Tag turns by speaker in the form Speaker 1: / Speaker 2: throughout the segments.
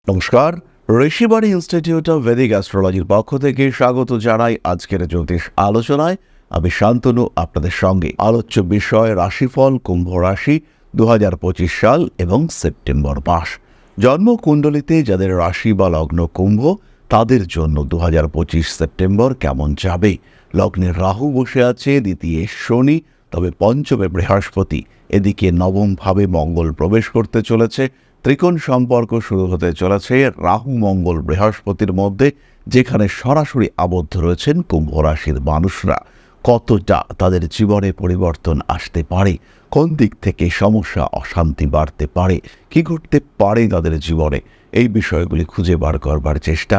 Speaker 1: নমস্কার, Rishibani institute of Vedic অ্যাস্ট্রোলজির পক্ষ থেকে স্বাগত জানাই আজকের জ্যোতিষ আলোচনায়। আমি শান্তনু আপনাদের সঙ্গে। আলোচ্য বিষয় রাশিফল কুম্ভ রাশি 2025 সাল এবং সেপ্টেম্বর মাস। জন্মকুণ্ডলিতে যাদের রাশি বা লগ্ন কুম্ভ তাদের জন্য 2025 সেপ্টেম্বর কেমন যাবে। লগ্নের রাহু বসে আছে, দ্বিতীয় শনি, তবে পঞ্চমে বৃহস্পতি, এদিকে নবম ভাবে মঙ্গল প্রবেশ করতে চলেছে। ত্রিকোণ সম্পর্ক শুরু হতে চলেছে রাহু মঙ্গল বৃহস্পতির মধ্যে, যেখানে সরাসরি আবদ্ধ রয়েছেন কুম্ভ রাশির মানুষরা। কতটা তাদের জীবনে পরিবর্তন আসতে পারে, কোন দিক থেকে সমস্যা অশান্তি বাড়তে পারে, কি ঘটতে পারে তাদের জীবনে, এই বিষয়গুলি খুঁজে বার করবার চেষ্টা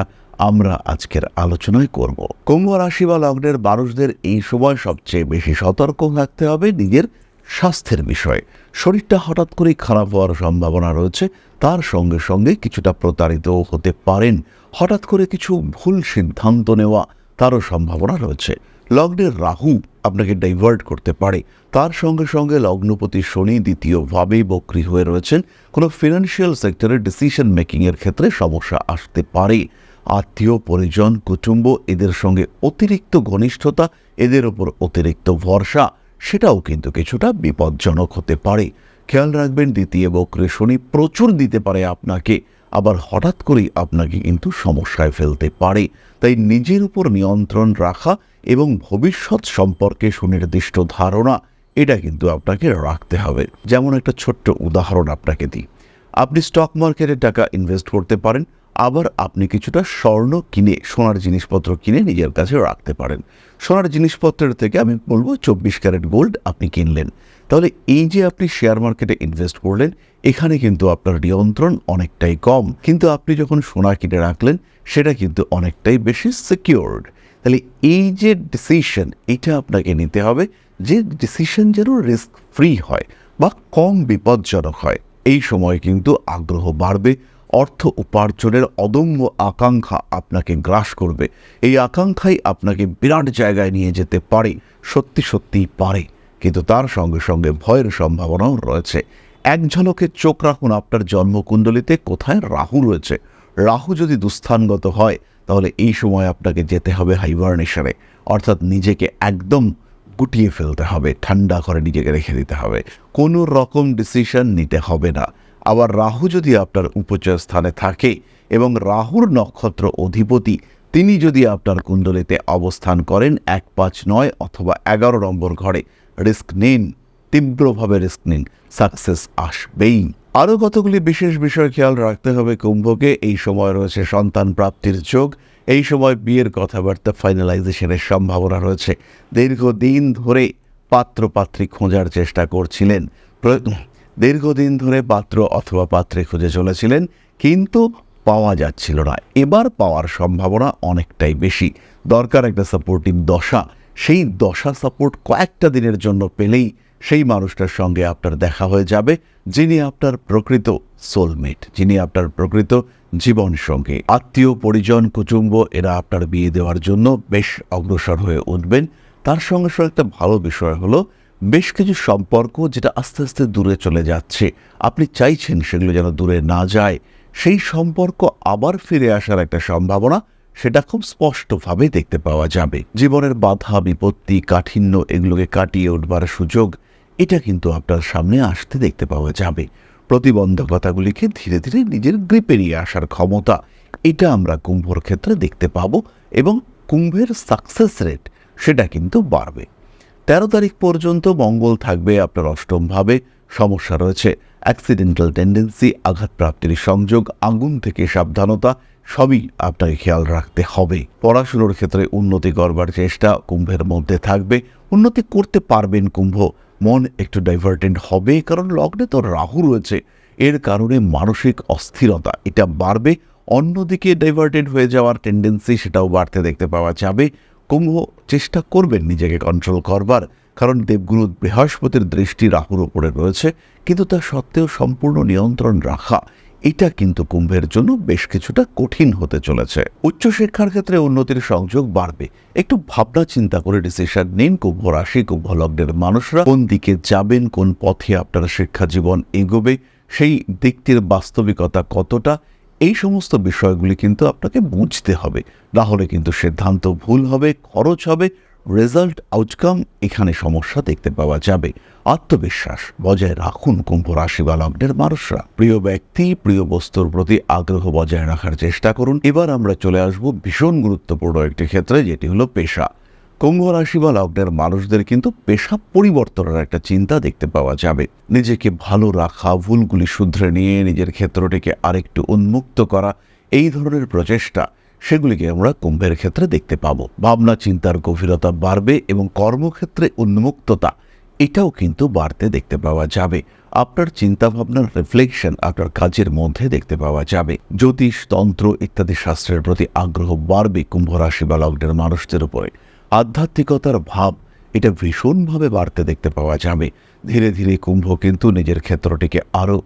Speaker 1: আমরা আজকের আলোচনায় করব। কুম্ভ রাশি বা লগ্নের মানুষদের এই সময় সবচেয়ে বেশি সতর্ক থাকতে হবে নিজের স্বাস্থ্যের বিষয়ে। শরীরটা হঠাৎ করেই খারাপ হওয়ার সম্ভাবনা রয়েছে, তার সঙ্গে সঙ্গে কিছুটা প্রতারিতও হতে পারেন। হঠাৎ করে কিছু ভুল সিদ্ধান্ত নেওয়া তারও সম্ভাবনা রয়েছে। লগ্নের রাহু আপনাকে ডাইভার্ট করতে পারে, তার সঙ্গে সঙ্গে লগ্নপতি শনি দ্বিতীয়ভাবেই বক্রী হয়ে রয়েছেন। কোনো ফিনান্সিয়াল সেক্টরে ডিসিশন মেকিংয়ের ক্ষেত্রে সমস্যা আসতে পারে। আত্মীয় পরিজন কুটুম্ব এদের সঙ্গে অতিরিক্ত ঘনিষ্ঠতা, এদের ওপর অতিরিক্ত ভরসা, সেটাও কিন্তু কিছুটা বিপজ্জনক হতে পারে। খেয়াল রাখবেন, দ্বিতীয় বক্রে শনি প্রচুর দিতে পারে আপনাকে, আবার হঠাৎ করেই আপনাকে কিন্তু সমস্যায় ফেলতে পারে। তাই নিজের উপর নিয়ন্ত্রণ রাখা এবং ভবিষ্যৎ সম্পর্কে সুনির্দিষ্ট ধারণা, এটা কিন্তু আপনাকে রাখতে হবে। যেমন একটা ছোট্ট উদাহরণ আপনাকে দিই, আপনি স্টক মার্কেটে টাকা ইনভেস্ট করতে পারেন, আবার আপনি কিছুটা স্বর্ণ কিনে, সোনার জিনিসপত্র কিনে নিজের কাছে রাখতে পারেন। সোনার জিনিসপত্রের থেকে আমি বলবো 24 ক্যারেট গোল্ড আপনি কিনলেন। তাহলে এই যে আপনি শেয়ার মার্কেটে ইনভেস্ট করলেন, এখানে কিন্তু আপনার নিয়ন্ত্রণ অনেকটাই কম, কিন্তু আপনি যখন সোনা কিনে রাখলেন সেটা কিন্তু অনেকটাই বেশি সিকিউরড। তাহলে এই যে ডিসিশন, এটা আপনাকে নিতে হবে যে ডিসিশন যেন রিস্ক ফ্রি হয় বা কম বিপজ্জনক হয়। এই সময় কিন্তু আগ্রহ বাড়বে, অর্থ উপার্জনের অদম্য আকাঙ্ক্ষা আপনাকে গ্রাস করবে। এই আকাঙ্ক্ষাই আপনাকে বিরাট জায়গায় নিয়ে যেতে পারে, সত্যি সত্যিই পারে, কিন্তু তার সঙ্গে সঙ্গে ভয়ের সম্ভাবনাও রয়েছে। এক ঝলকে চোখ রাখুন আপনার জন্মকুণ্ডলিতে কোথায় রাহু রয়েছে। রাহু যদি দুস্থানগত হয়, তাহলে এই সময় আপনাকে যেতে হবে হাইবারনেশনে, অর্থাৎ নিজেকে একদম গুটিয়ে ফেলতে হবে, ঠান্ডা করে নিজেকে রেখে দিতে হবে, কোনো রকম ডিসিশন নিতে হবে না। আবার রাহু যদি আপনার উপচয় স্থানে থাকে এবং রাহুর নক্ষত্র অধিপতি তিনি যদি আপনার কুণ্ডলিতে অবস্থান করেন 1, 5, 9 অথবা 11 নম্বর ঘরে, রিস্ক নিন, তীব্রভাবে রিস্ক নিন, সাকসেস আসবেই। আরও কতগুলি বিশেষ বিষয় খেয়াল রাখতে হবে কুম্ভকে। এই সময় রয়েছে সন্তান প্রাপ্তির যোগ, এই সময় বিয়ের কথাবার্তা ফাইনালাইজেশনের সম্ভাবনা রয়েছে। দীর্ঘদিন ধরে পাত্রপাত্রী খোঁজার চেষ্টা করছিলেন, দীর্ঘদিন ধরে পাত্র অথবা পাত্রী খুঁজে চলেছিলেন, কিন্তু পাওয়া যাচ্ছিল না। এবার পাওয়ার সম্ভাবনা অনেকটাই বেশি। দরকার একটা সাপোর্টিভ দশা, সেই দশা সাপোর্ট কয়েকটা দিনের জন্য পেলেই সেই মানুষটার সঙ্গে আপনার দেখা হয়ে যাবে, যিনি আপনার প্রকৃত সোলমেট, যিনি আপনার প্রকৃত জীবন সঙ্গী। আত্মীয় পরিজন কুটুম্ব এরা আপনার বিয়ে দেওয়ার জন্য বেশ অগ্রসর হয়ে উঠবেন। তার সঙ্গে সঙ্গে একটা ভালো বিষয় হলো, বেশ কিছু সম্পর্ক যেটা আস্তে আস্তে দূরে চলে যাচ্ছে, আপনি চাইছেন সেগুলো যেন দূরে না যায়, সেই সম্পর্ক আবার ফিরে আসার একটা সম্ভাবনা, সেটা খুব স্পষ্টভাবে দেখতে পাওয়া যাবে। জীবনের বাধা বিপত্তি কাঠিন্য এগুলোকে কাটিয়ে উঠবার সুযোগ, এটা কিন্তু আপনার সামনে আসতে দেখতে পাওয়া যাবে। প্রতিবন্ধকতাগুলিকে ধীরে ধীরে নিজের গ্রিপে নিয়ে আসার ক্ষমতা, এটা আমরা কুম্ভর ক্ষেত্রে দেখতে পাবো, এবং কুম্ভের সাকসেস রেট সেটা কিন্তু বাড়বে। 13 তারিখ পর্যন্ত মঙ্গল থাকবে আপনার অষ্টম ভাবে। সমস্যা রয়েছে, অ্যাক্সিডেন্টাল টেন্ডেন্সি, আঘাতপ্রাপ্তির সংযোগ, আগুন থেকে সাবধানতা, সবই আপনাকে খেয়াল রাখতে হবে। পড়াশুনোর ক্ষেত্রে উন্নতি করবার চেষ্টা কুম্ভের মধ্যে থাকবে, উন্নতি করতে পারবেন কুম্ভ। মন একটু ডাইভার্টেড হবে, কারণ লগ্নে তো রাহু রয়েছে, এর কারণে মানসিক অস্থিরতা এটা বাড়বে। অন্যদিকে ডাইভার্টেড হয়ে যাওয়ার টেন্ডেন্সি সেটাও বাড়তে দেখতে পাওয়া যাবে। কুম্ভ চেষ্টা করবেন নিজেকে কন্ট্রোল করবার, কারণ দেবগুরু বৃহস্পতির দৃষ্টি রাহুর ওপরে রয়েছে, কিন্তু তা সত্ত্বেও সম্পূর্ণ নিয়ন্ত্রণ রাখা, এটা কিন্তু কুম্ভের জন্য বেশ কিছুটা কঠিন হতে চলেছে। উচ্চশিক্ষার ক্ষেত্রে উন্নতির সংযোগ বাড়বে। একটু ভাবনা চিন্তা করে ডিসিশন নিন কুম্ভ রাশি কুম্ভ লগ্নের মানুষরা, কোন দিকে যাবেন, কোন পথে আপনার শিক্ষা জীবন এগোবে, সেই দিকটির বাস্তবিকতা কতটা, এই সমস্ত বিষয়গুলি কিন্তু আপনাকে বুঝতে হবে, না হলে কিন্তু সিদ্ধান্ত ভুল হবে, খরচ হবে, রেজাল্ট আউটকাম এখানে সমস্যা দেখতে পাওয়া যাবে। আত্মবিশ্বাস বজায় রাখুন কুম্ভ রাশি বা লগ্নের মানুষরা। প্রিয় ব্যক্তি, প্রিয় বস্তুর প্রতি আগ্রহ বজায় রাখার চেষ্টা করুন। এবার আমরা চলে আসব ভীষণ গুরুত্বপূর্ণ একটি ক্ষেত্রে, যেটি হলো পেশা। কুম্ভ রাশি বা লগ্নের মানুষদের কিন্তু পেশা পরিবর্তনের একটা চিন্তা দেখতে পাওয়া যাবে। নিজেকে ভালো রাখা, ভুলগুলি শুধরে নিয়ে নিজের ক্ষেত্রটিকে আরেকটু উন্মুক্ত করা, এই ধরনের প্রচেষ্টা সেগুলিকে আমরা কুম্ভের ক্ষেত্রে দেখতে পাবো। ভাবনা চিন্তার গভীরতা বাড়বে এবং কর্মক্ষেত্রে উন্মুক্ততা এটাও কিন্তু বাড়তে দেখতে পাওয়া যাবে। আপনার চিন্তাভাবনার রিফ্লেকশন আপনার কাজের মধ্যে দেখতে পাওয়া যাবে। জ্যোতিষ, তন্ত্র ইত্যাদি শাস্ত্রের প্রতি আগ্রহ বাড়বে কুম্ভ রাশি বা লগ্নের মানুষদের উপরে। আধ্যাত্মিকতার ভাব এটা ভীষণভাবে বাড়তে দেখতে পাওয়া যাবে। ধীরে ধীরে কুম্ভ কিন্তু নিজের ক্ষেত্রটিকে আরও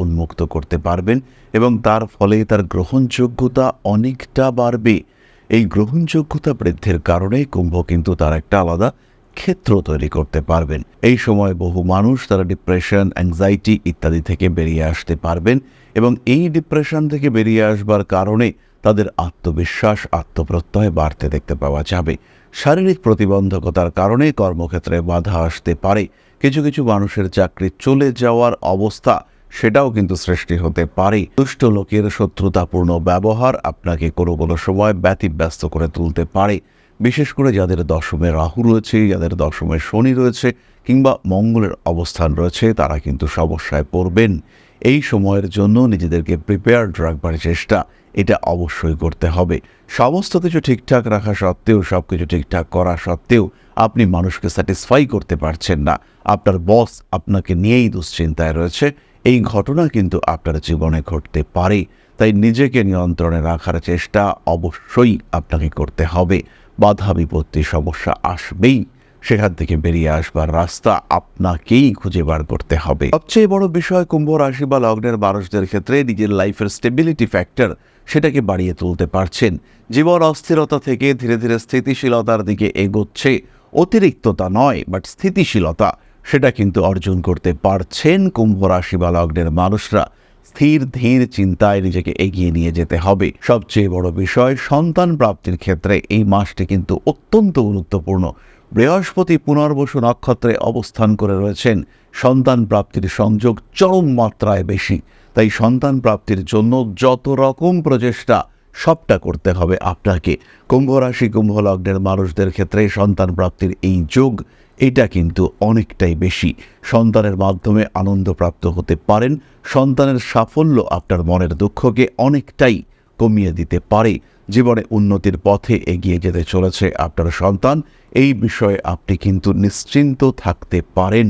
Speaker 1: উন্মুক্ত করতে পারবেন এবং তার ফলে তার গ্রহণযোগ্যতা অনেকটা বাড়বে। এই গ্রহণযোগ্যতা বৃদ্ধির কারণে কুম্ভ কিন্তু তার একটা আলাদা ক্ষেত্র তৈরি করতে পারবেন। এই সময় বহু মানুষ তারা ডিপ্রেশন, অ্যাংজাইটি ইত্যাদি থেকে বেরিয়ে আসতে পারবেন এবং এই ডিপ্রেশন থেকে বেরিয়ে আসবার কারণে তাদের আত্মবিশ্বাস, আত্মপ্রত্যয় বাড়তে দেখতে পাওয়া যাবে। শারীরিক প্রতিবন্ধকতার কারণে কর্মক্ষেত্রে বাধা আসতে পারে। কিছু কিছু মানুষের চাকরি চলে যাওয়ার অবস্থা সেটাও কিন্তু সৃষ্টি হতে পারে। দুষ্ট লোকের শত্রুতাপূর্ণ ব্যবহার আপনাকে কোনো কোনো সময় ব্যতিব্যস্ত করে তুলতে পারে। বিশেষ করে যাদের দশমে রাহু রয়েছে, যাদের দশমে শনি রয়েছে কিংবা মঙ্গলের অবস্থান রয়েছে, তারা কিন্তু সমস্যায় পড়বেন। এই সময়ের জন্য নিজেদেরকে প্রিপেয়ার্ড রাখবার চেষ্টা এটা অবশ্যই করতে হবে। সমস্ত কিছু ঠিকঠাক রাখা সত্ত্বেও, সব কিছু ঠিকঠাক করা সত্ত্বেও আপনি মানুষকে স্যাটিসফাই করতে পারছেন না, আপনার বস আপনাকে নিয়েই দুশ্চিন্তায় রয়েছে, এই ঘটনা কিন্তু আপনার জীবনে ঘটতে পারে। তাই নিজেকে নিয়ন্ত্রণে রাখার চেষ্টা অবশ্যই আপনাকে করতে হবে। বাধা বিপত্তি সমস্যা আসবেই, সেখান থেকে বেরিয়ে আসবার রাস্তা আপনাকেই খুঁজে বার করতে হবে। সবচেয়ে বড় বিষয় কুম্ভ রাশি বা লগ্নের মানুষদের ক্ষেত্রে নিজের লাইফের স্টেবিলিটি ফ্যাক্টর সেটাকে বাড়িয়ে তুলতে পারছেন। জীবন অস্থিরতা থেকে ধীরে ধীরে স্থিতিশীলতার দিকে এগোচ্ছে। অতিরিক্ততা নয়, বাট স্থিতিশীলতা সেটা কিন্তু অর্জন করতে পারছেন কুম্ভ রাশি বা লগ্নের মানুষরা। স্থির ধীর চিন্তায় নিজেকে এগিয়ে নিয়ে যেতে হবে। সবচেয়ে বড় বিষয় সন্তান প্রাপ্তির ক্ষেত্রে এই মাসটি কিন্তু অত্যন্ত গুরুত্বপূর্ণ। বৃহস্পতি পুনর্বসু নক্ষত্রে অবস্থান করে রয়েছেন। সন্তান প্রাপ্তির সংযোগ চরম মাত্রায় বেশি। তাই সন্তান প্রাপ্তির জন্য যত রকম প্রচেষ্টা সবটা করতে হবে আপনাকে। কুম্ভ রাশি, কুম্ভ লগ্নের মানুষদের ক্ষেত্রে সন্তান প্রাপ্তির এই যোগ এটা কিন্তু অনেকটাই বেশি। সন্তানের মাধ্যমে আনন্দপ্রাপ্ত হতে পারেন। সন্তানের সাফল্য আপনার মনের দুঃখকে অনেকটাই কমিয়ে দিতে পারে। জীবনে উন্নতির পথে এগিয়ে যেতে চলেছে আপনার সন্তান, এই বিষয়ে আপনি কিন্তু নিশ্চিন্ত থাকতে পারেন।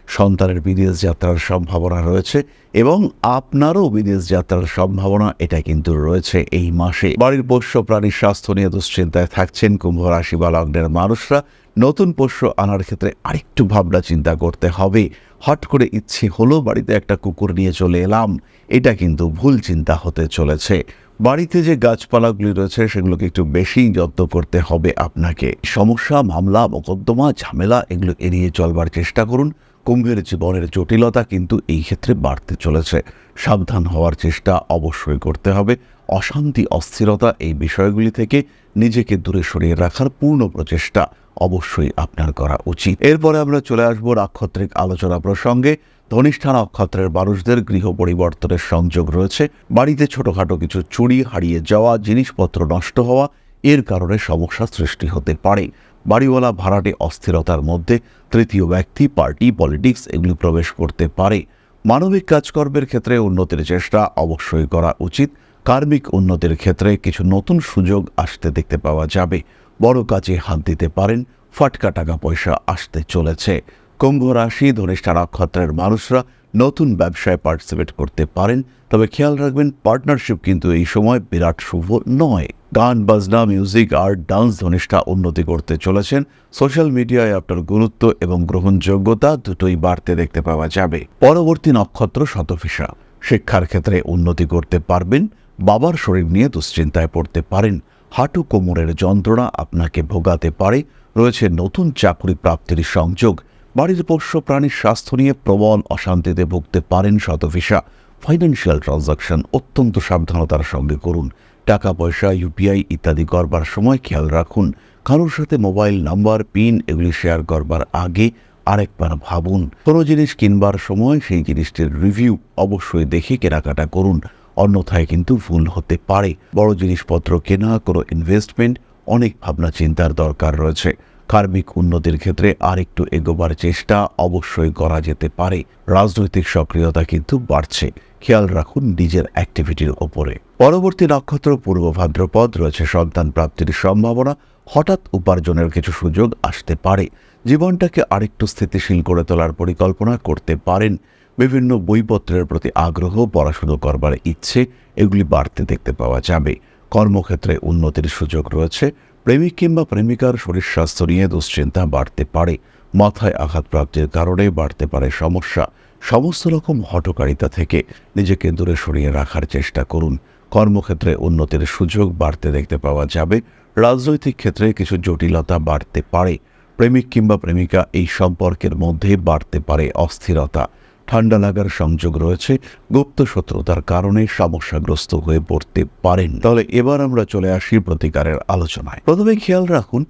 Speaker 1: সন্তানের বিদেশ যাত্রার সম্ভাবনা রয়েছে এবং আপনারও বিদেশ যাত্রার সম্ভাবনা এটা কিন্তু রয়েছে এই মাসে। বাড়ির পোষ্য প্রাণীর স্বাস্থ্য নিয়ে দুশ্চিন্তায় থাকছেন কুম্ভ রাশি বা লগ্নের মানুষরা। নতুন পোষ্য আনার ক্ষেত্রে আরেকটু ভাবনা চিন্তা করতে হবে। হট করে ইচ্ছে হলো বাড়িতে একটা কুকুর নিয়ে চলে এলাম, এটা কিন্তু ভুল চিন্তা হতে চলেছে। বাড়িতে যে গাছপালাগুলি রয়েছে সেগুলোকে একটু বেশি যত্ন করতে হবে আপনাকে। সমস্যা, মামলা, মোকদ্দমা, ঝামেলা এগুলো এড়িয়ে চলবার চেষ্টা করুন। কুম্ভের জীবনের জটিলতা কিন্তু এই ক্ষেত্রে বাড়তে চলেছে। সাবধান হওয়ার চেষ্টা অবশ্যই করতে হবে। অশান্তি, অস্থিরতা এই বিষয়গুলি থেকে নিজেকে দূরে সরিয়ে রাখার পূর্ণ প্রচেষ্টা অবশ্যই আপনার করা উচিত। এরপরে আমরা চলে আসবো নাক্ষত্রিক আলোচনা প্রসঙ্গে। ধনিষ্ঠা নক্ষত্রের মানুষদের গৃহ পরিবর্তনের সংযোগ রয়েছে। বাড়িতে ছোটখাটো কিছু চুরি, হারিয়ে যাওয়া, জিনিসপত্র নষ্ট হওয়া এর কারণে সমস্যা সৃষ্টি হতে পারে। বাড়িওয়ালা ভাড়াটে অস্থিরতার মধ্যে তৃতীয় ব্যক্তি, পার্টি, পলিটিক্স এগুলি প্রবেশ করতে পারে। মানবিক কাজকর্মের ক্ষেত্রে উন্নতির চেষ্টা অবশ্যই করা উচিত। কার্মিক উন্নতির ক্ষেত্রে কিছু নতুন সুযোগ আসতে দেখতে পাওয়া যাবে। বড় কাজে হাত দিতে পারেন, ফাটকা টাকা পয়সা আসতে চলেছে। কুম্ভ রাশি, ধনিষ্ঠা নক্ষত্রের মানুষরা নতুন ব্যবসায় পার্টিসিপেট করতে পারেন, তবে খেয়াল রাখবেন পার্টনারশিপ কিন্তু এই সময় বিরাট শুভ নয়। গান বাজনা, মিউজিক, আর্ট, ডান্স ধনিষ্ঠা উন্নতি করতে চলেছেন। সোশ্যাল মিডিয়ায় আপনার গুরুত্ব এবং গ্রহণযোগ্যতা দুটোই বাড়তে দেখতে পাওয়া যাবে। পরবর্তী নক্ষত্র শতভিষা। শিক্ষার ক্ষেত্রে উন্নতি করতে পারবেন। বাবার শরীর নিয়ে দুশ্চিন্তায় পড়তে পারেন। হাঁটু কোমরের যন্ত্রণা আপনাকে ভোগাতে পারে। রয়েছে নতুন চাকরি প্রাপ্তির সংযোগ। বাড়ির পোষ্য প্রাণীর স্বাস্থ্য নিয়ে প্রবল অশান্তিতে ভুগতে পারেন শতভিষা। ফাইন্যান্সিয়াল ট্রানজাকশন অত্যন্ত সাবধানতার সঙ্গে করুন। টাকা পয়সা, ইউপিআই ইত্যাদি করবার সময় খেয়াল রাখুন। কারোর সাথে মোবাইল নাম্বার, পিন এগুলি শেয়ার করবার আগে আরেকবার ভাবুন। কোনো জিনিস কিনবার সময় সেই জিনিসটির রিভিউ অবশ্যই দেখে কেনাকাটা করুন, অন্যথায় কিন্তু ভুল হতে পারে। বড় জিনিসপত্র কেনা, কোনো ইনভেস্টমেন্ট, অনেক ভাবনা চিন্তার দরকার রয়েছে। কার্মিক উন্নতির ক্ষেত্রে আরেকটু এগোবার চেষ্টা অবশ্যই করা যেতে পারে। রাজনৈতিক সক্রিয়তা কিন্তু বাড়ছে, খেয়াল রাখুন নিজের অ্যাক্টিভিটির ওপরে। পরবর্তী নক্ষত্র পূর্ব ভাদ্রপদ, রয়েছে সন্তান প্রাপ্তির সম্ভাবনা। হঠাৎ উপার্জনের কিছু সুযোগ আসতে পারে। জীবনটাকে আরেকটু স্থিতিশীল করে তোলার পরিকল্পনা করতে পারেন। বিভিন্ন বইপত্রের প্রতি আগ্রহ, পড়াশুনো করবার ইচ্ছে এগুলি বাড়তে দেখতে পাওয়া যাবে। কর্মক্ষেত্রে উন্নতির সুযোগ রয়েছে। প্রেমিক কিংবা প্রেমিকার শরীর স্বাস্থ্য নিয়ে দুশ্চিন্তা বাড়তে পারে। মাথায় আঘাতপ্রাপ্তির কারণে বাড়তে পারে সমস্যা। সমস্ত রকম হঠকারিতা থেকে নিজেকে দূরে সরিয়ে রাখার চেষ্টা করুন। কর্মক্ষেত্রে উন্নতির সুযোগ বাড়তে দেখতে পাওয়া যাবে। রাজনৈতিক ক্ষেত্রে কিছু জটিলতা বাড়তে পারে। প্রেমিক কিংবা প্রেমিকা এই সম্পর্কের মধ্যে বাড়তে পারে অস্থিরতা। ঠান্ডা লাগার সংযোগ রয়েছে। গুপ্ত শত্রুতার কারণে সমস্যাগ্রস্ত হয়ে পড়তে পারেন। তাহলে এবার আমরা চলে আসি প্রতিকারের আলোচনায়। প্রথমে খেয়াল রাখুন,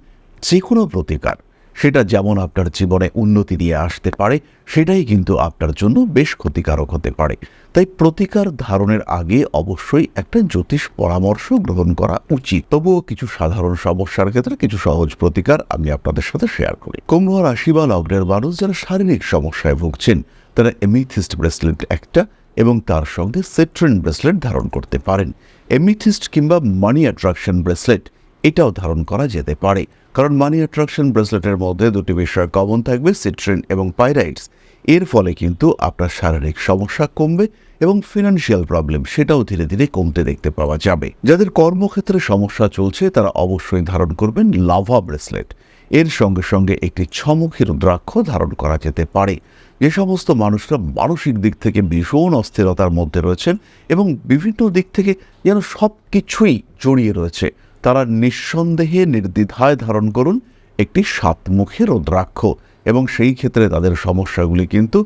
Speaker 1: যে কোনো প্রতিকার সেটা যেমন আপনার জীবনে উন্নতি দিয়ে আসতে পারে, সেটাই কিন্তু আপনার জন্য বেশ ক্ষতিকারক হতে পারে। তাই প্রতিকার ধারণের আগে অবশ্যই একটা জ্যোতিষ পরামর্শ গ্রহণ করা উচিত। তবুও কিছু সাধারণ সমস্যার ক্ষেত্রে কিছু সহজ প্রতিকার আমি আপনাদের সাথে শেয়ার করি। কুম্ভ রাশি বা লগ্নের মানুষ যারা শারীরিক সমস্যায় ভুগছেন, তারা এমিথিস্ট ব্রেসলেট একটা এবং তার সঙ্গে সিট্রিন ব্রেসলেট ধারণ করতে পারেন। এমিথিস্ট কিংবা মানি অ্যাট্রাকশন ব্রেসলেট এটাও ধারণ করা যেতে পারে, কারণ মানি অ্যাট্রাকশন ব্রেসলেটের মধ্যে দুটি বিষয় কমন থাকবে, সিট্রিন এবং পাইরাইটস। এর ফলে কিন্তু আপনার শারীরিক সমস্যা কমবে এবং ফিনান্সিয়াল প্রবলেম সেটাও ধীরে ধীরে কমতে দেখতে পাওয়া যাবে। যাদের কর্মক্ষেত্রে সমস্যা চলছে তারা অবশ্যই ধারণ করবেন লাভা ব্রেসলেট। এর সঙ্গে সঙ্গে একটি ছমুখী রুদ্রাক্ষ ধারণ করা যেতে পারে। যে সমস্ত মানুষরা মানসিক দিক থেকে ভীষণ অস্থিরতার মধ্যে রয়েছেন এবং বিভিন্ন দিক থেকে যেন সব কিছুই জড়িয়ে রয়েছে, তারা নিঃসন্দেহে নির্দ্বিধায় ধারণ করুন একটি সাতমুখী রুদ্রাক্ষ, এবং সেই ক্ষেত্রে তাদের সমস্যাগুলি কিন্তু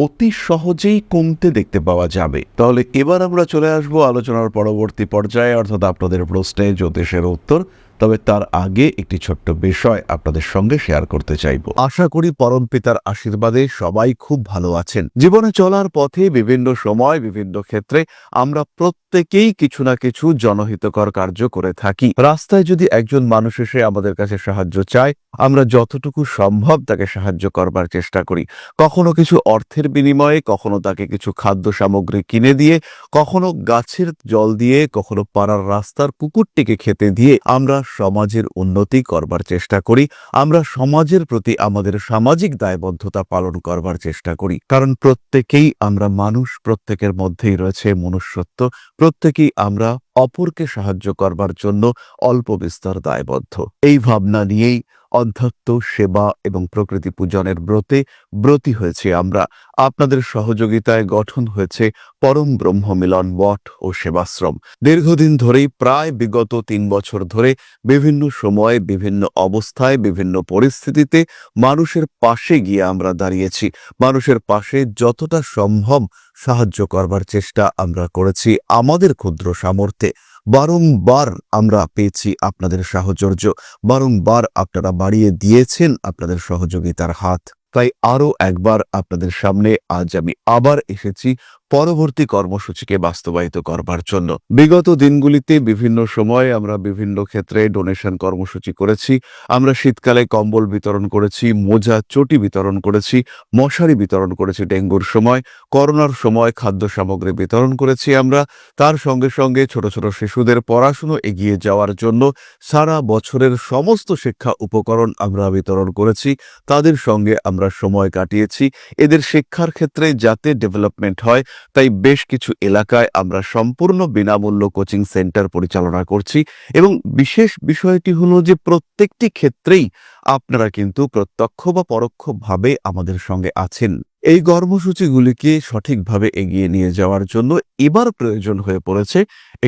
Speaker 1: অতি সহজেই কমতে দেখতে পাওয়া যাবে। তাহলে এবার আমরা চলে আসবো আলোচনার পরবর্তী পর্যায়ে, অর্থাৎ আপনাদের প্রশ্নে জ্যোতিষের উত্তর। তবে তার আগে একটি ছোট্ট বিষয় আপনাদের সঙ্গে শেয়ার করতে চাইব। আশা করি পরমপিতার আশীর্বাদে সবাই খুব ভালো আছেন। জীবনে চলার পথে বিভিন্ন সময় বিভিন্ন ক্ষেত্রে আমরা প্রত্যেকেই কিছু না কিছু জনহিতকর কার্য করে থাকি। রাস্তায় যদি একজন মানুষ এসে আমাদের কাছে সাহায্য চায়, আমরা যতটুকু সম্ভব তাকে সাহায্য করবার চেষ্টা করি। কখনো কিছু অর্থের বিনিময়ে, কখনো তাকে কিছু খাদ্য সামগ্রী কিনে দিয়ে, কখনো গাছের জল দিয়ে, কখনো পাড়ার রাস্তার কুকুরটিকে খেতে দিয়ে আমরা সমাজের উন্নতি করবার চেষ্টা করি। আমরা সমাজের প্রতি আমাদের সামাজিক দায়বদ্ধতা পালন করবার চেষ্টা করি, কারণ প্রত্যেকেই আমরা মানুষ, প্রত্যেকের মধ্যেই রয়েছে মনুষ্যত্ব, প্রত্যেকেই আমরা অপরকে সাহায্য করবার জন্য অল্প বিস্তর দায়বদ্ধ। এই ভাবনা নিয়েই অধ্যাত্ম, সেবা এবং প্রকৃতি পূজনের ব্রতী হয়েছে আমরা। আপনাদের সহযোগিতায় গঠন হয়েছে পরম ব্রহ্ম মিলন মঠ ও সেবাশ্রম। দীর্ঘদিন ধরেই, প্রায় বিগত 3 বছর ধরে বিভিন্ন সময়ে, বিভিন্ন অবস্থায়, বিভিন্ন পরিস্থিতিতে মানুষের পাশে গিয়ে আমরা দাঁড়িয়েছি। মানুষের পাশে যতটা সম্ভব সাহায্য করবার চেষ্টা আমরা করেছি আমাদের ক্ষুদ্র সামর্থ্যে। বারংবার আমরা পেয়েছি আপনাদের সাহচর্য, বারংবার আপনারা বাড়িয়ে দিয়েছেন আপনাদের সহযোগিতার হাত। তাই আরও একবার আপনাদের সামনে আজ আমি আবার এসেছি পরবর্তী কর্মসূচিকে বাস্তবায়িত করবার জন্য। বিগত দিনগুলিতে বিভিন্ন সময়ে আমরা বিভিন্ন ক্ষেত্রে ডোনেশন কর্মসূচি করেছি। আমরা শীতকালে কম্বল বিতরণ করেছি, মোজা চটি বিতরণ করেছি, মশারি বিতরণ করেছি ডেঙ্গুর সময়, করোনার সময় খাদ্য সামগ্রী বিতরণ করেছি আমরা। তার সঙ্গে সঙ্গে ছোট ছোট শিশুদের পড়াশুনো এগিয়ে যাওয়ার জন্য সারা বছরের সমস্ত শিক্ষা উপকরণ আমরা বিতরণ করেছি। তাদের সঙ্গে আমরা সময় কাটিয়েছি। এদের শিক্ষার ক্ষেত্রে যাতে ডেভেলপমেন্ট হয়, তাই বেশ কিছু এলাকায় আমরা সম্পূর্ণ বিনামূল্য কোচিং সেন্টার পরিচালনা করছি। এবং বিশেষ বিষয়টি হলো যে প্রত্যেকটি ক্ষেত্রেই আপনারা কিন্তু প্রত্যক্ষ বা পরোক্ষভাবে আমাদের সঙ্গে আছেন। এই কর্মসূচিগুলিকে সঠিকভাবে এগিয়ে নিয়ে যাওয়ার জন্য এবার প্রয়োজন হয়ে পড়েছে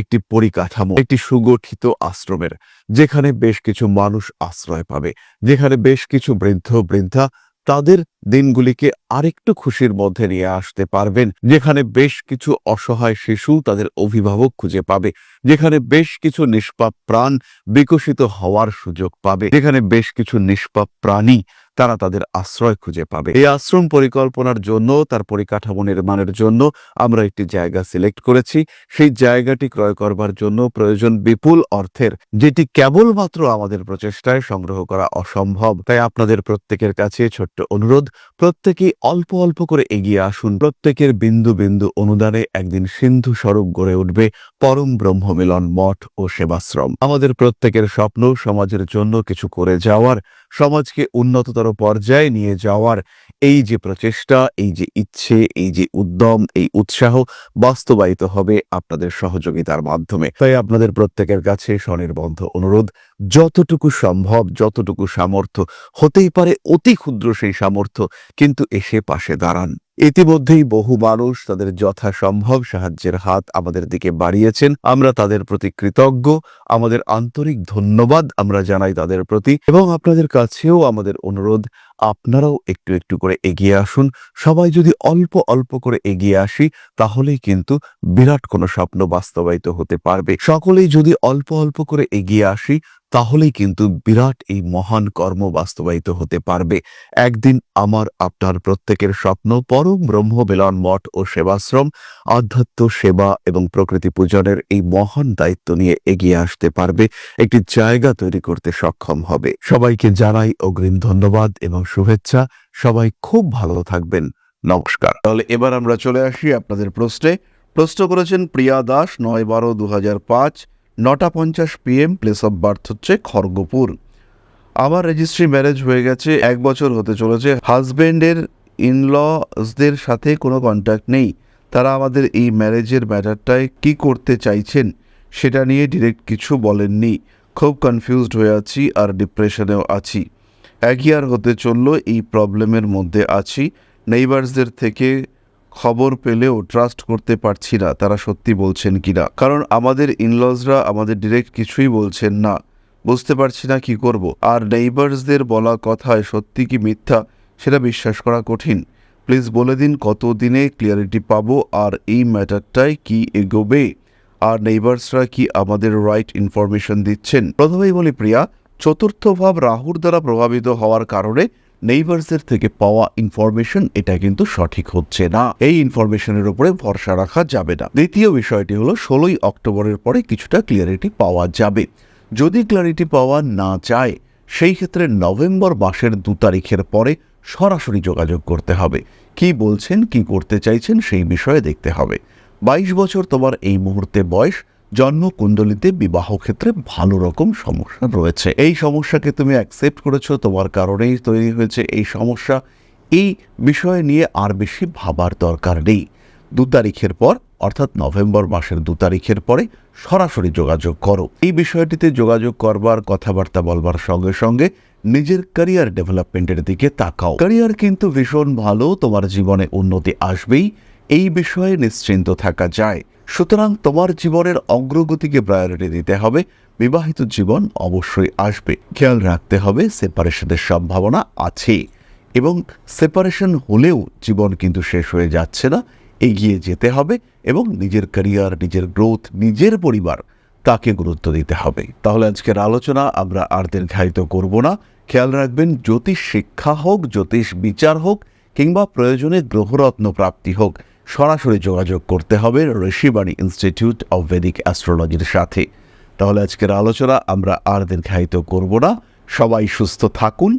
Speaker 1: একটি পরিকাঠামো, একটি সুগঠিত আশ্রমের, যেখানে বেশ কিছু মানুষ আশ্রয় পাবে, যেখানে বেশ কিছু বৃদ্ধ বৃদ্ধা তাদের দিনগুলিকে আরেকটু খুশির মধ্যে নিয়ে আসতে পারবেন, যেখানে বেশ কিছু অসহায় শিশু তাদের অভিভাবক খুঁজে পাবে, যেখানে বেশ কিছু নিষ্পাপ প্রাণ বিকশিত হওয়ার সুযোগ পাবে, যেখানে বেশ কিছু নিষ্পাপ প্রাণী তারা তাদের আশ্রয় খুঁজে পাবে। এই আশ্রম পরিকল্পনার জন্য, তার পরিকাঠামো নির্মাণের জন্য আমরা একটি জায়গা সিলেক্ট করেছি। সেই জায়গাটি ক্রয় করবার জন্য প্রয়োজন বিপুল অর্থের, যেটি কেবলমাত্র আমাদের প্রচেষ্টায় সংগ্রহ করা অসম্ভব। তাই আপনাদের প্রত্যেকের কাছে ছোট্ট অনুরোধ, প্রত্যেকেই অল্প অল্প করে এগিয়ে আসুন। প্রত্যেকের বিন্দু বিন্দু অনুদানে একদিন সিন্ধু স্বরূপ গড়ে উঠবে পরম ব্রহ্মমিলন মঠ ও সেবাশ্রম। আমাদের প্রত্যেকের স্বপ্ন সমাজের জন্য কিছু করে যাওয়ার, সমাজকে উন্নততর পর্যায়ে নিয়ে যাওয়ার এই যে প্রচেষ্টা, এই যে ইচ্ছে, এই যে উদ্যম, এই উৎসাহ বাস্তবায়িত হবে আপনাদের সহযোগিতার মাধ্যমে। তাই আপনাদের প্রত্যেকের কাছে স্বনির্বন্ধ অনুরোধ, যতটুকু সম্ভব, যতটুকু সামর্থ্য, হতেই পারে অতি ক্ষুদ্র সেই সামর্থ্য, কিন্তু এসে পাশে দাঁড়ান। ইতিমধ্যেই বহু মানুষ তাদের যথাসম্ভব সাহায্যের হাত আমাদের দিকে বাড়িয়েছেন। আমরা তাদের প্রতি কৃতজ্ঞ, আমাদের আন্তরিক ধন্যবাদ আমরা জানাই তাদের প্রতি। এবং আপনাদের কাছেও আমাদের অনুরোধ, আপনারাও একটু একটু করে এগিয়ে আসুন। সবাই যদি অল্প অল্প করে এগিয়ে আসি, তাহলেই কিন্তু বিরাট কোনো স্বপ্ন বাস্তবায়িত হতে পারবে। সকলেই যদি অল্প অল্প করে এগিয়ে আসি, তাহলেই কিন্তু বিরাট এই মহান কর্ম বাস্তবায়িত হতে পারবে। একদিন আমার আপনার প্রত্যেকের স্বপ্ন পরম ব্রহ্ম মিলন মঠ ও সেবাশ্রম আধ্যাত্ম সেবা এবং প্রকৃতি পূজনের এই মহান দায়িত্ব নিয়ে এগিয়ে আসতে পারবে, একটি জায়গা তৈরি করতে সক্ষম হবে। সবাইকে জানাই অগ্রিম ধন্যবাদ এবং শুভেচ্ছা। সবাই খুব ভালো থাকবেন। নমস্কার। তাহলে এবার আমরা চলে আসি আপনাদের প্রশ্ন করেছেন Priya Das, 9/12/2005, 9:50 PM, place of birth হচ্ছে খড়গপুর। আমার রেজিস্ট্রি ম্যারেজ হয়ে গেছে, 1 বছর হতে চলেছে। হাজবেন্ডের ইনলসদের সাথে কোনো কন্ট্যাক্ট নেই। তারা আমাদের এই ম্যারেজের ম্যাটারটায় কি করতে চাইছেন সেটা নিয়ে ডিরেক্ট কিছু বলেননি। খুব কনফিউজড হয়ে আছি আর ডিপ্রেশনেও আছি। 1 ইয়ার হতে চলল এই প্রবলেমের মধ্যে আছি। নেইবার্সদের থেকে খবর পেলেও ট্রাস্ট করতে পারছি না তারা সত্যি বলছেন কিনা, কারণ আমাদের ইনলসরা আমাদের ডিরেক্ট কিছুই বলছেন না। বুঝতে পারছি না কি করব। আর নেইবার্সদের বলা কথায় সত্যি কি মিথ্যা সেটা বিশ্বাস করা কঠিন। প্লিজ বলে দিন কতদিনে ক্লিয়ারিটি পাবো আর এই ম্যাটারটায় কি এগোবে, আর নেইবার্সরা কি আমাদের রাইট ইনফরমেশন দিচ্ছেন। প্রথমেই বলি প্রিয়া, চতুর্থ ভাব রাহুর দ্বারা প্রভাবিত হওয়ার কারণে নেইবার্সের থেকে পাওয়া ইনফরমেশন এটা কিন্তু সঠিক হচ্ছে না। এই ইনফরমেশনের উপরে ভরসা রাখা যাবে না। দ্বিতীয় বিষয়টি হলো 16ই অক্টোবরের পরে কিছুটা ক্লিয়ারিটি পাওয়া যাবে। যদি ক্লিয়ারিটি পাওয়া না যায়, সেই ক্ষেত্রে নভেম্বর মাসের 2 তারিখের পরে সরাসরি যোগাযোগ করতে হবে। কি বলছেন, কি করতে চাইছেন সেই বিষয়ে দেখতে হবে। 22 বছর তোমার এই মুহূর্তে বয়স। জন্ম কুণ্ডলিতে বিবাহ ক্ষেত্রে ভালো রকম সমস্যা রয়েছে। এই সমস্যাকে তুমি অ্যাকসেপ্ট করেছো, তোমার কারণেই তৈরি হয়েছে এই সমস্যা। এই বিষয় নিয়ে আর বেশি ভাবার দরকার নেই। 2 তারিখের পর, অর্থাৎ নভেম্বর মাসের 2 তারিখের পরে সরাসরি যোগাযোগ করো। এই বিষয়টিতে যোগাযোগ করবার, কথাবার্তা বলবার সঙ্গে সঙ্গে নিজের ক্যারিয়ার ডেভেলপমেন্টের দিকে তাকাও। ক্যারিয়ার কিন্তু ভীষণ ভালো, তোমার জীবনে উন্নতি আসবেই, এই বিষয়ে নিশ্চিন্ত থাকা যায়। সুতরাং তোমার জীবনের অগ্রগতিকে প্রায়োরিটি দিতে হবে। বিবাহিত জীবন অবশ্যই আসবে। খেয়াল রাখতে হবে সেপারেশনের সম্ভাবনা আছে, এবং সেপারেশন হলেও জীবন কিন্তু শেষ হয়ে যাচ্ছে না, এগিয়ে যেতে হবে এবং নিজের ক্যারিয়ার, নিজের গ্রোথ, নিজের পরিবার, তাকে গুরুত্ব দিতে হবে। তাহলে আজকের আলোচনা আমরা আর দীর্ঘায়িত করব না। খেয়াল রাখবেন, জ্যোতিষ শিক্ষা হোক, জ্যোতিষ বিচার হোক, কিংবা প্রয়োজনে গ্রহরত্ন প্রাপ্তি হোক, সরাসরি যোগাযোগ করতে হবে ঋষিবাণী ইনস্টিটিউট অব ভেদিক অ্যাস্ট্রোলজির সাথে। তাহলে আজকের আলোচনা আমরা আর দীর্ঘায়িত করব না। সবাই সুস্থ থাকুন,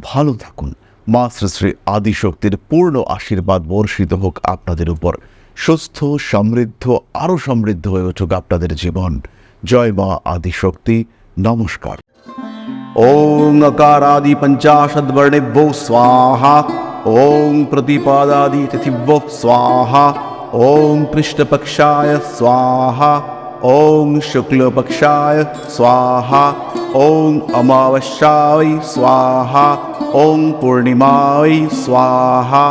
Speaker 1: ভালো থাকুন। মা শ্রী শ্রী আদিশক্তির পূর্ণ আশীর্বাদ বর্ষিত হোক আপনাদের উপর। সুস্থ, সমৃদ্ধ, আরও সমৃদ্ধ হয়ে উঠুক আপনাদের জীবন। জয় মা আদিশক্তি। নমস্কার। ওং अकारादि पंचाशद्वर्णेभ्यो स्वाहा। ओं प्रतिपादादि तिथिभ्यो स्वाहा। ओं कृष्णपक्षाय स्वाहा। ओं शुक्लपक्षाय स्वाहा। ओं अमावस्याय स्वाहा। ओं पूर्णिमाय स्वाहा।